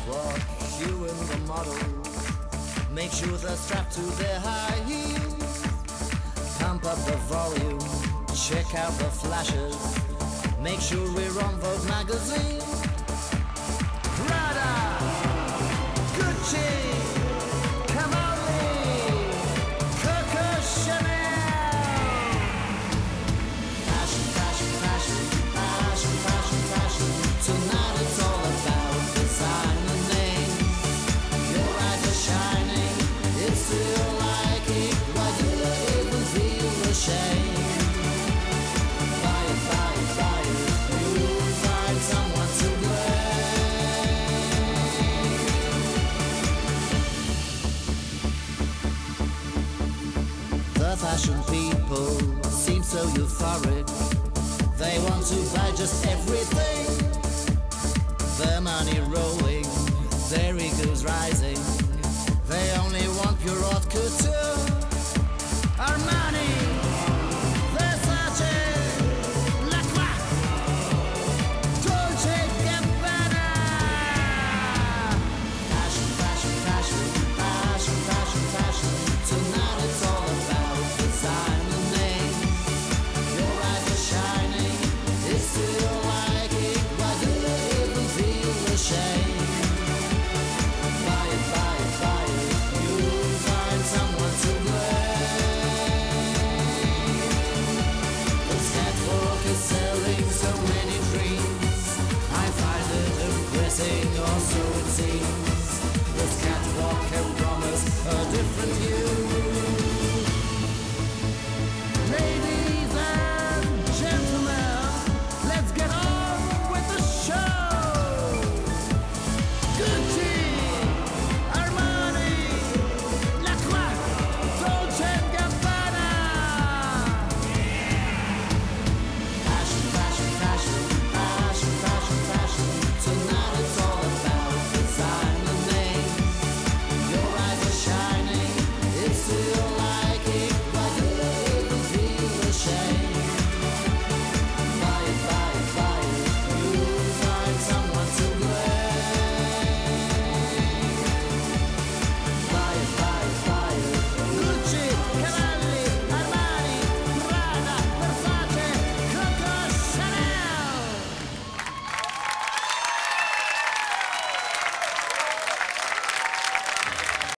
catwalk, you and the model. Make sure they're strapped to their high heels. Pump up the volume, check out the flashes. Make sure we're on Vogue magazine. Prada, Gucci, Cavalli, Coco Chanel. Fashion, fashion, fashion, fashion, fashion, fashion. Tonight it's all about design and name. Your eyes are shining, it's still like it. Why do you even feel ashamed? Buy it, buy it, buy it. You'll find someone to blame. The fashion people seem so euphoric. They want to buy just everything. Their money rolling, their egos rising. They only want pure haute couture.